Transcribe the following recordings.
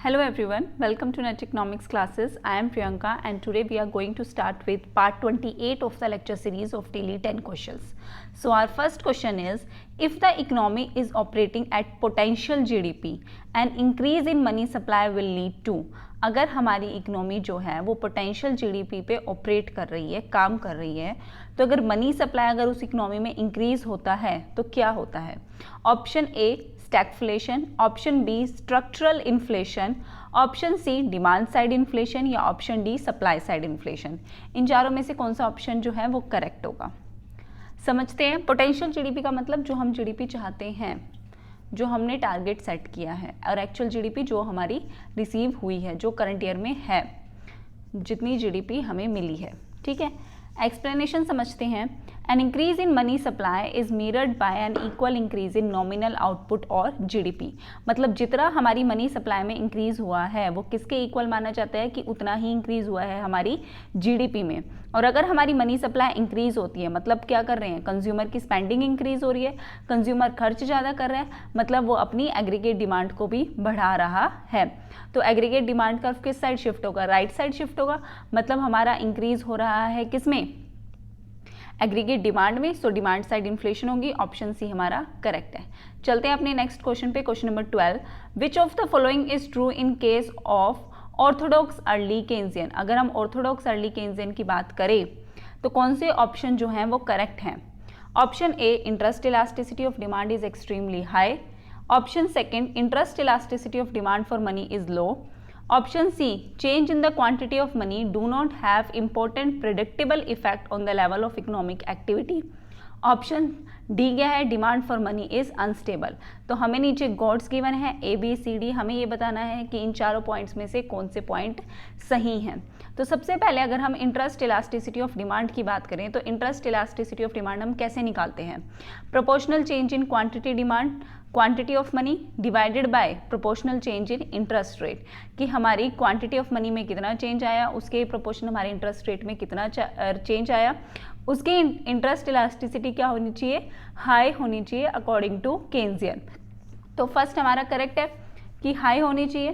Hello everyone, welcome to Net Economics classes. I am Priyanka and today we are going to start with part 28 of the lecture series of daily 10 questions. So our first question is, if the economy is operating at potential GDP, an increase in money supply will lead to. अगर हमारी economy जो है वो potential GDP पे operate कर रही है, काम कर रही है, तो अगर मनी सप्लाई अगर उस इकोनॉमी में इंक्रीज होता है तो क्या होता है? Option A stagflation, option B structural inflation, option C demand side inflation या option D supply side inflation. इन चारों में से कौन सा ऑप्शन जो है वो करेक्ट होगा? समझते हैं। पोटेंशियल जीडीपी का मतलब जो हम जीडीपी चाहते हैं, जो हमने टारगेट सेट किया है, और एक्चुअल जीडीपी जो हमारी रिसीव हुई है, जो करंट ईयर में है, जितनी जीडीपी हमें मिली है। ठीक है, एक्सप्लेनेशन समझते हैं। An increase in money supply is mirrored by an equal increase in nominal output और जीडीपी। मतलब जितना हमारी मनी सप्लाई में इंक्रीज हुआ है वो किसके इक्वल माना जाता है कि उतना ही इंक्रीज हुआ है हमारी जीडीपी में। और अगर हमारी मनी सप्लाई इंक्रीज होती है मतलब क्या कर रहे हैं, कंज्यूमर की स्पेंडिंग इंक्रीज हो रही है, कंज्यूमर खर्च ज़्यादा कर रहा है, मतलब वो अपनी एग्रीगेट डिमांड को भी बढ़ा रहा है। तो एग्रीगेट डिमांड कर्व किस साइड शिफ्ट होगा? राइट साइड शिफ्ट होगा। मतलब हमारा इंक्रीज हो रहा है किसमें? एग्रीगेट डिमांड में। सो डिमांड साइड इन्फ्लेशन होगी। ऑप्शन सी हमारा करेक्ट है। चलते हैं अपने नेक्स्ट क्वेश्चन पे, question number 12। Which of the following is true in case of Orthodox early Keynesian. अगर हम ऑर्थोडॉक्स अर्ली केन्जियन की बात करें तो कौन से ऑप्शन जो हैं वो करेक्ट हैं? Option A interest elasticity of demand is extremely high. Option second interest elasticity of demand for money is low. Option C, change in the quantity of money do not have important predictable effect on the level of economic activity. Option D क्या है? Demand for money is unstable. तो हमें नीचे God's given है A B C D, हमें ये बताना है कि इन चारों पॉइंट्स में से कौन से पॉइंट सही हैं। तो सबसे पहले अगर हम इंटरेस्ट इलास्टिसिटी ऑफ डिमांड की बात करें तो इंटरेस्ट इलास्टिसिटी ऑफ डिमांड हम कैसे निकालते हैं? Proportional change in quantity demand, quantity of money divided by proportional change in interest rate, कि हमारी क्वांटिटी ऑफ मनी में कितना चेंज आया उसके प्रोपोर्शन हमारे इंटरेस्ट रेट में कितना चेंज आया, उसकी इंटरेस्ट इलास्टिसिटी क्या होनी चाहिए? हाई होनी चाहिए अकॉर्डिंग टू केन्जियन। तो फर्स्ट हमारा करेक्ट है कि हाई होनी चाहिए।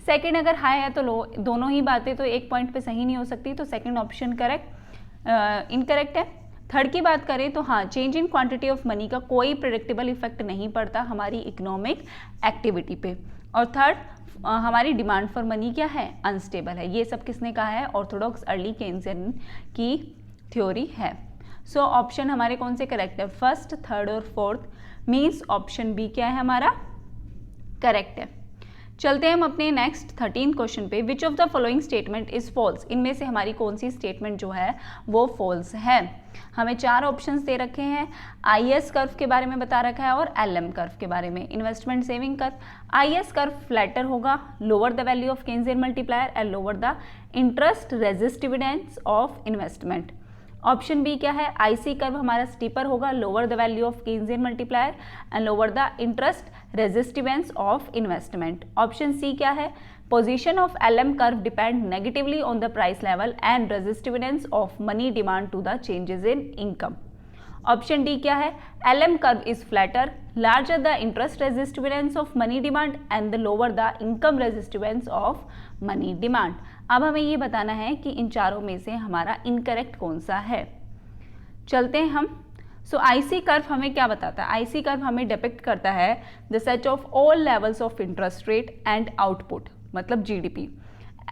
सेकंड अगर हाई है तो लो, दोनों ही बातें तो एक पॉइंट पे सही नहीं हो सकती, तो सेकंड ऑप्शन करेक्ट इनकरेक्ट है। थर्ड की बात करें तो हाँ, change in quantity of money का कोई प्रेडिक्टेबल इफेक्ट नहीं पड़ता हमारी इकोनॉमिक एक्टिविटी पे। और थर्ड हमारी डिमांड फॉर मनी क्या है? अनस्टेबल है। ये सब किसने कहा है? ऑर्थोडॉक्स अर्ली केन्जियन की थ्योरी है। सो ऑप्शन हमारे कौन से करेक्ट है? फर्स्ट, थर्ड और फोर्थ। मीन्स ऑप्शन बी क्या है हमारा? करेक्ट है। चलते हैं हम अपने नेक्स्ट 13 क्वेश्चन पे। Which of the following statement is false. इनमें से हमारी कौन सी स्टेटमेंट जो है वो फॉल्स है? हमें चार ऑप्शंस दे रखे हैं। आईएस कर्व के बारे में बता रखा है और एलएम कर्व के बारे में, investment saving curve. IS curve flatter होगा, lower the value of Keynesian multiplier and lower the interest responsiveness of investment. Option B क्या है? आईसी कर्व हमारा स्टीपर होगा, lower the value of Keynesian multiplier and lower the interest responsiveness of investment. Option C क्या है? Position of LM curve depend negatively on the price level and responsiveness of money demand to the changes in income. Option D क्या है? LM curve is flatter, larger the interest responsiveness of money demand and the lower the income responsiveness of money demand. अब हमें ये बताना है कि इन चारों में से हमारा इनकरेक्ट कौन सा है। चलते हैं हम। सो आईसी कर्व हमें क्या बताता है? आईसी कर्व हमें डिपिक्ट करता है the set of all levels of interest rate and output, मतलब जीडीपी,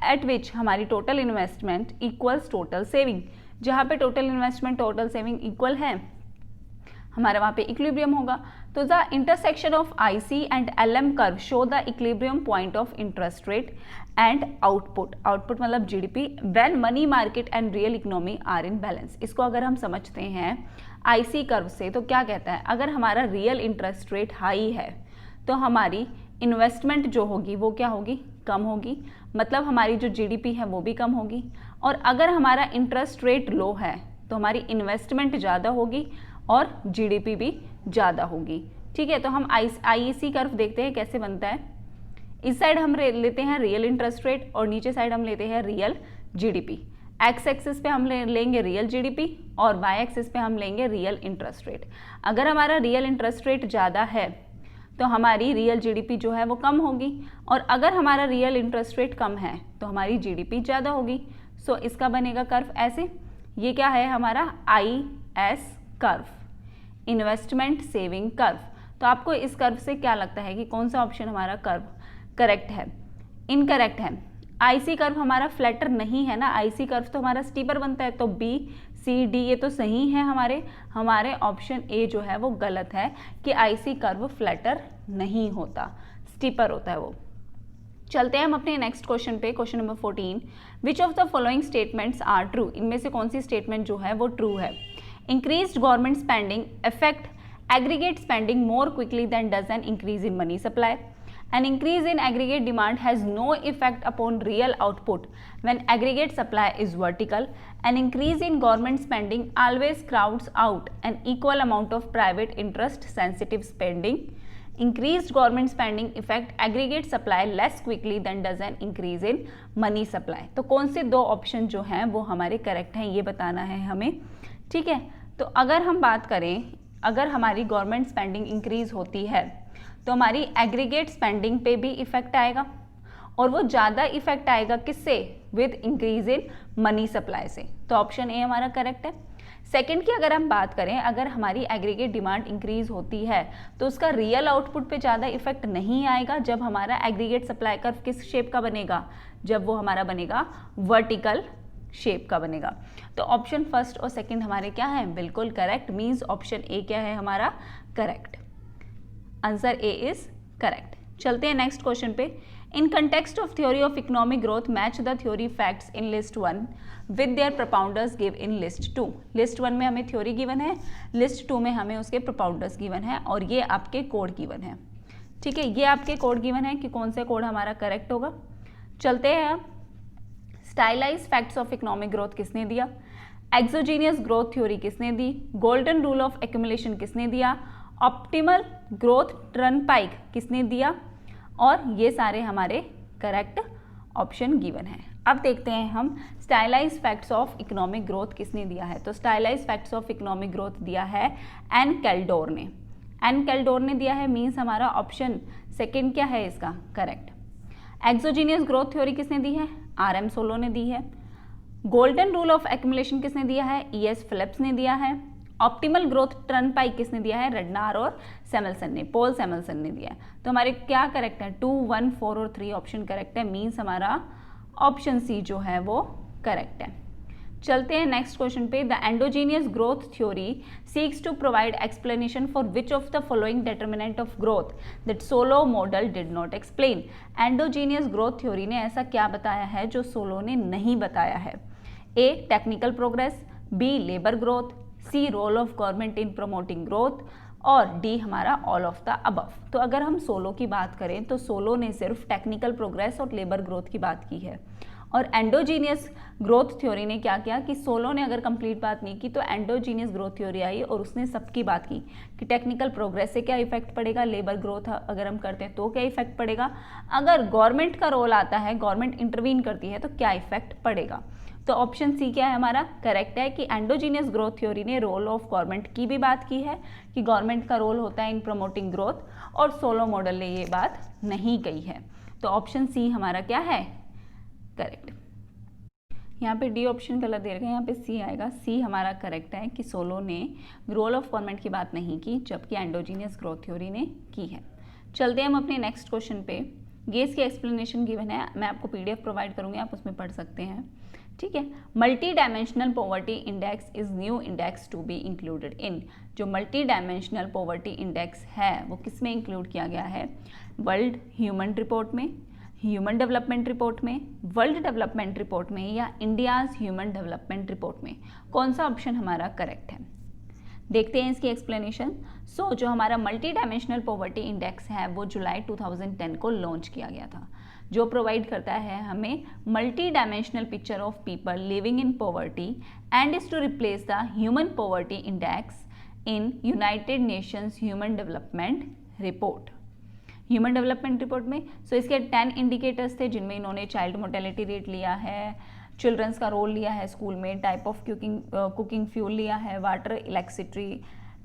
एट विच हमारी total investment equals total saving. जहाँ पे total investment total saving equal है हमारा वहाँ पे इक्विलिब्रियम होगा। तो the intersection of IS and LM curve show the equilibrium point of interest rate and output. Output मतलब GDP when money market and real economy are in balance. इसको अगर हम समझते हैं आईसी कर्व से तो क्या कहता है? अगर हमारा रियल इंटरेस्ट रेट हाई है तो हमारी इन्वेस्टमेंट जो होगी वो क्या होगी? कम होगी, मतलब हमारी जो जीडीपी है वो भी कम होगी। और अगर हमारा इंटरेस्ट रेट लो है तो हमारी इन्वेस्टमेंट ज़्यादा होगी और जीडीपी भी ज़्यादा होगी। ठीक है, तो हम आईईसी कर्व देखते हैं कैसे बनता है। इस साइड हम लेते हैं रियल इंटरेस्ट रेट और नीचे साइड हम लेते हैं रियल जीडीपी। एक्स एक्सिस पे हम लेंगे रियल जीडीपी और वाई एक्सिस पे हम लेंगे रियल इंटरेस्ट रेट। अगर हमारा रियल इंटरेस्ट रेट ज़्यादा है तो हमारी रियल जीडीपी जो है वो कम होगी, और अगर हमारा रियल इंटरेस्ट रेट कम है तो हमारी जीडीपी ज़्यादा होगी। सो इसका बनेगा कर्व ऐसे, ये क्या है हमारा IS curve, investment saving curve. तो आपको इस कर्व से क्या लगता है कि कौन सा ऑप्शन हमारा कर्व करेक्ट है? इनकरेक्ट है। IC कर्व हमारा फ्लैटर नहीं है ना, IC कर्व तो हमारा स्टीपर बनता है, तो B C D ये तो सही है हमारे ऑप्शन ए जो है वो गलत है कि IC कर्व फ्लैटर नहीं होता, स्टीपर होता है वो। चलते हैं हम अपने नेक्स्ट क्वेश्चन पे, question number 14। Which of the following statements are true? इनमें से कौन सी स्टेटमेंट जो है वो ट्रू है? Increased government spending affect aggregate spending more quickly than does an increase in money supply. An increase in aggregate demand has no effect upon real output when aggregate supply is vertical. An increase in government spending always crowds out an equal amount of private interest sensitive spending. Increased government spending affect aggregate supply less quickly than does an increase in money supply. तो कौन से दो option जो हैं वो हमारे correct हैं ये बताना है हमें, ठीक है। तो अगर हम बात करें, अगर हमारी गवर्नमेंट स्पेंडिंग इंक्रीज होती है तो हमारी एग्रीगेट स्पेंडिंग पे भी इफेक्ट आएगा, और वो ज़्यादा इफेक्ट आएगा किससे? With increase in money supply से। तो ऑप्शन ए हमारा करेक्ट है। सेकंड की अगर हम बात करें, अगर हमारी एग्रीगेट डिमांड इंक्रीज होती है तो उसका रियल आउटपुट पे ज़्यादा इफेक्ट नहीं आएगा जब हमारा एग्रीगेट सप्लाई कर्व किस शेप का बनेगा? जब वो हमारा बनेगा वर्टिकल शेप का बनेगा। तो ऑप्शन फर्स्ट और सेकंड हमारे क्या है? बिल्कुल करेक्ट, मींस ऑप्शन ए क्या है हमारा? Correct. Answer A is correct. चलते हैं नेक्स्ट क्वेश्चन पे। In context of theory of economic growth match the theory facts in list 1 with their propounders give in list 2। List 1 में हमें theory given है, list 2 में हमें उसके प्रोपाउंडर्स गिवन है, और ये आपके कोड गिवन है, ठीक है। ये आपके कोड गिवन है कि कौन सा कोड हमारा करेक्ट होगा। चलते हैं अब। Stylise facts of economic growth किसने दिया? एक्सोजीनियस ग्रोथ थ्योरी किसने दी? गोल्डन रूल ऑफ एक्यूमुलेशन किसने दिया? ऑप्टिमल ग्रोथ टर्नपाइक किसने दिया? और ये सारे हमारे करेक्ट ऑप्शन गिवन है। अब देखते हैं हम stylise facts of economic growth किसने दिया है। तो stylise facts of economic growth दिया है एन कैल्डोर ने। एन कैल्डोर ने दिया है, मीन्स हमारा ऑप्शन सेकेंड क्या है इसका? करेक्ट। एक्सोजीनियस ग्रोथ थ्योरी किसने दी है? RM सोलो ने दी है। गोल्डन रूल ऑफ एक्यूमुलेशन किसने दिया है? ES फिलिप्स ने दिया है। ऑप्टिमल ग्रोथ टर्नपाइक किसने दिया है? रेडनार और सैमुअल्सन ने, पॉल सैमुअल्सन ने दिया है। तो हमारे क्या करेक्ट है? 2, 1, 4 और 3 ऑप्शन करेक्ट है, मीन्स हमारा ऑप्शन सी जो है वो करेक्ट है। चलते हैं नेक्स्ट क्वेश्चन पे। The endogenous growth theory seeks to provide explanation for which of the following determinant of growth that Solow model did not explain. Endogenous growth theory ने ऐसा क्या बताया है जो सोलो ने नहीं बताया है? A technical progress, B labour growth, C role of government in promoting growth, और डी हमारा ऑल ऑफ द अबव। तो अगर हम सोलो की बात करें तो सोलो ने सिर्फ टेक्निकल प्रोग्रेस और लेबर ग्रोथ की बात की है, और एंडोजीनियस ग्रोथ थ्योरी ने क्या किया कि सोलो ने अगर कंप्लीट बात नहीं की तो एंडोजीनियस ग्रोथ थ्योरी आई और उसने सबकी बात की कि टेक्निकल प्रोग्रेस से क्या इफेक्ट पड़ेगा, लेबर ग्रोथ अगर हम करते हैं तो क्या इफेक्ट पड़ेगा, अगर गवर्नमेंट का रोल आता है, गवर्नमेंट इंटरवीन करती है तो क्या इफेक्ट पड़ेगा। तो ऑप्शन सी क्या है हमारा? करेक्ट है कि एंडोजीनियस ग्रोथ थ्योरी ने रोल ऑफ गवर्नमेंट की भी बात की है कि गवर्नमेंट का रोल होता है इन प्रमोटिंग ग्रोथ, और सोलो मॉडल ने ये बात नहीं कही है। तो ऑप्शन सी हमारा क्या है? करेक्ट। यहाँ पे डी ऑप्शन गलत दे रखा है, यहाँ पे सी आएगा। सी हमारा करेक्ट है कि सोलो ने रोल ऑफ गवर्नमेंट की बात नहीं की जबकि एंडोजीनियस ग्रोथ थ्योरी ने की है। चलते हैं हम अपने नेक्स्ट क्वेश्चन पे। गेस की एक्सप्लेनेशन गिवन है, मैं आपको PDF प्रोवाइड करूँगी, आप उसमें पढ़ सकते हैं, ठीक है। Multi dimensional poverty index is new index to be included in. जो मल्टी डायमेंशनल पॉवर्टी इंडेक्स है वो किस में इंक्लूड किया गया है? वर्ल्ड ह्यूमन रिपोर्ट में, ह्यूमन डेवलपमेंट रिपोर्ट में, वर्ल्ड डेवलपमेंट रिपोर्ट में, या इंडियाज ह्यूमन डेवलपमेंट रिपोर्ट में। कौन सा ऑप्शन हमारा करेक्ट है? देखते हैं इसकी एक्सप्लेनेशन। सो जो हमारा मल्टी डायमेंशनल पॉवर्टी इंडेक्स है वो जुलाई 2010 को लॉन्च किया गया था, जो प्रोवाइड करता है हमें multi dimensional picture of people living in poverty and is to replace the human poverty index in United Nations human development report. Human development report में इसके 10 इंडिकेटर्स थे जिनमें इन्होंने चाइल्ड मोर्टेलिटी रेट लिया है, चिल्ड्रंस का रोल लिया है स्कूल में, टाइप ऑफ कुकिंग फ्यूल लिया है, water, electricity,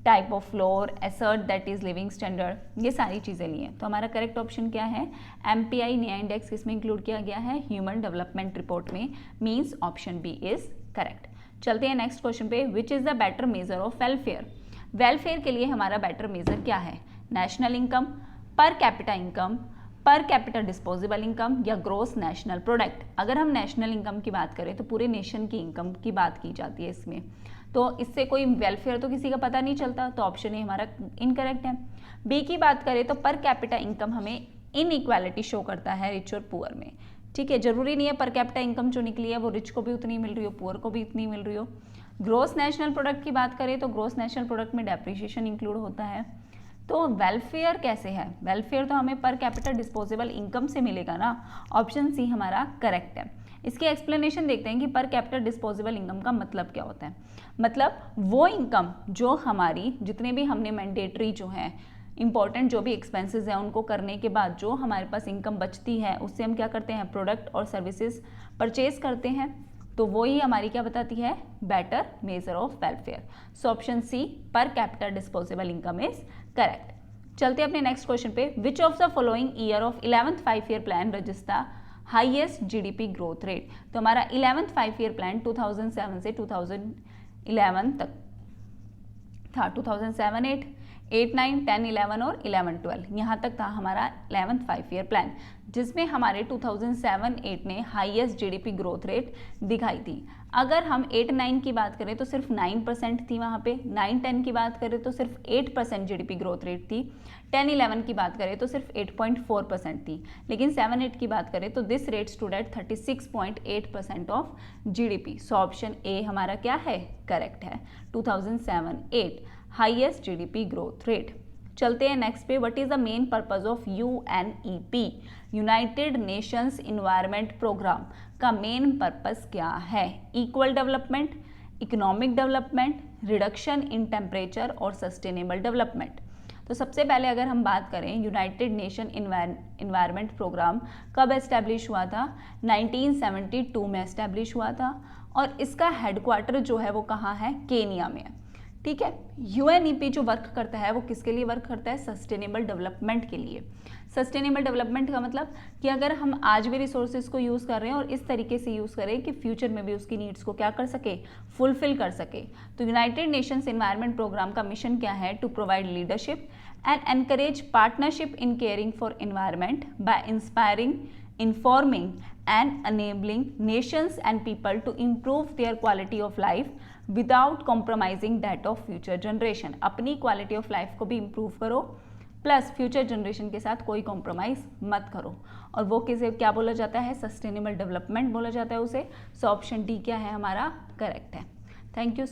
type of floor, एसर्ट that is living standard, ये सारी चीज़ें ली हैं। तो हमारा करेक्ट ऑप्शन क्या है, MPI नया इंडेक्स किसमें इंक्लूड किया गया है, ह्यूमन डेवलपमेंट रिपोर्ट में, means option B is correct. चलते हैं नेक्स्ट क्वेश्चन पे, which is the better measure of welfare. Welfare के लिए हमारा बेटर मेजर क्या है, national income, per capita income, per capita disposable income या ग्रोस नेशनल प्रोडक्ट। अगर हम नेशनल इनकम की बात करें तो पूरे नेशन की इनकम की बात की जाती है इसमें, तो इससे कोई वेलफेयर तो किसी का पता नहीं चलता, तो ऑप्शन ए हमारा इनकरेक्ट है। बी की बात करें तो पर कैपिटा इनकम हमें इनइक्वालिटी शो करता है रिच और पुअर में, ठीक है, जरूरी नहीं है पर कैपिटा इनकम जो निकली है वो रिच को भी उतनी मिल रही हो, पुअर को भी इतनी मिल रही हो। ग्रोस नेशनल प्रोडक्ट की बात करें तो ग्रोस नेशनल प्रोडक्ट में डेप्रिसिएशन इंक्लूड होता है। तो वेलफेयर कैसे है, वेलफेयर तो हमें पर कैपिटा डिस्पोजेबल इनकम से मिलेगा ना, ऑप्शन सी हमारा करेक्ट है। इसकी एक्सप्लेनेशन देखते हैं कि पर कैपिटा डिस्पोजेबल इनकम का मतलब क्या होता है। मतलब वो इनकम जो हमारी, जितने भी हमने मैंडेटरी जो है इंपॉर्टेंट जो भी एक्सपेंसेस हैं उनको करने के बाद जो हमारे पास इनकम बचती है उससे हम क्या करते हैं, प्रोडक्ट और सर्विसेज परचेज करते हैं, तो वो ही हमारी क्या बताती है, better measure of welfare. So option C per capita disposable income is correct. चलते हैं अपने नेक्स्ट क्वेश्चन पे, which of the following year of 11th 5-year plan register highest GDP growth rate. तो हमारा 11th 5-year प्लान 2007 से 2011 तक था, 2007, 8, 9, 10, 11 और 11, 12 यहाँ तक था हमारा 11th 5-year प्लान, जिसमें हमारे 2007-8 ने हाईएस्ट GDP ग्रोथ रेट दिखाई थी। अगर हम 8-9 की बात करें तो सिर्फ 9% थी वहाँ पे, 9-10 की बात करें तो सिर्फ 8% GDP ग्रोथ रेट थी, 10-11 की बात करें तो सिर्फ 8.4% थी, लेकिन 7-8 की बात करें तो this rate stood at 36.8% of GDP। So option A हमारा क्या है, करेक्ट है, 2007-8 हाईएस्ट GDP ग्रोथ रेट। चलते हैं नेक्स्ट पे, what is the main purpose of UNEP, United Nations environment programme का मेन पर्पस क्या है, equal development, economic development, reduction in temperature और सस्टेनेबल डेवलपमेंट। तो सबसे पहले अगर हम बात करें यूनाइटेड नेशन इन्वायरमेंट प्रोग्राम कब एस्टेब्लिश हुआ था, 1972 में एस्टेब्लिश हुआ था, और इसका हेडक्वार्टर जो है वो कहाँ है, केनिया में है, ठीक है। UNEP जो वर्क करता है वो किसके लिए वर्क करता है, सस्टेनेबल डेवलपमेंट के लिए। सस्टेनेबल डेवलपमेंट का मतलब कि अगर हम आज भी रिसोर्सेज को यूज़ कर रहे हैं और इस तरीके से यूज़ करें कि फ्यूचर में भी उसकी नीड्स को क्या कर सके, फुलफिल कर सके। तो यूनाइटेड नेशंस एनवायरनमेंट प्रोग्राम का मिशन क्या है, to provide leadership and encourage partnership in caring for environment by inspiring, informing and enabling nations and people to improve their quality of life without compromising that of future generation। अपनी quality of life को भी improve करो plus future generation के साथ कोई compromise मत करो, और वो किसे क्या बोला जाता है, सस्टेनेबल डेवलपमेंट बोला जाता है उसे। सो ऑप्शन डी क्या है हमारा, करेक्ट है। Thank you.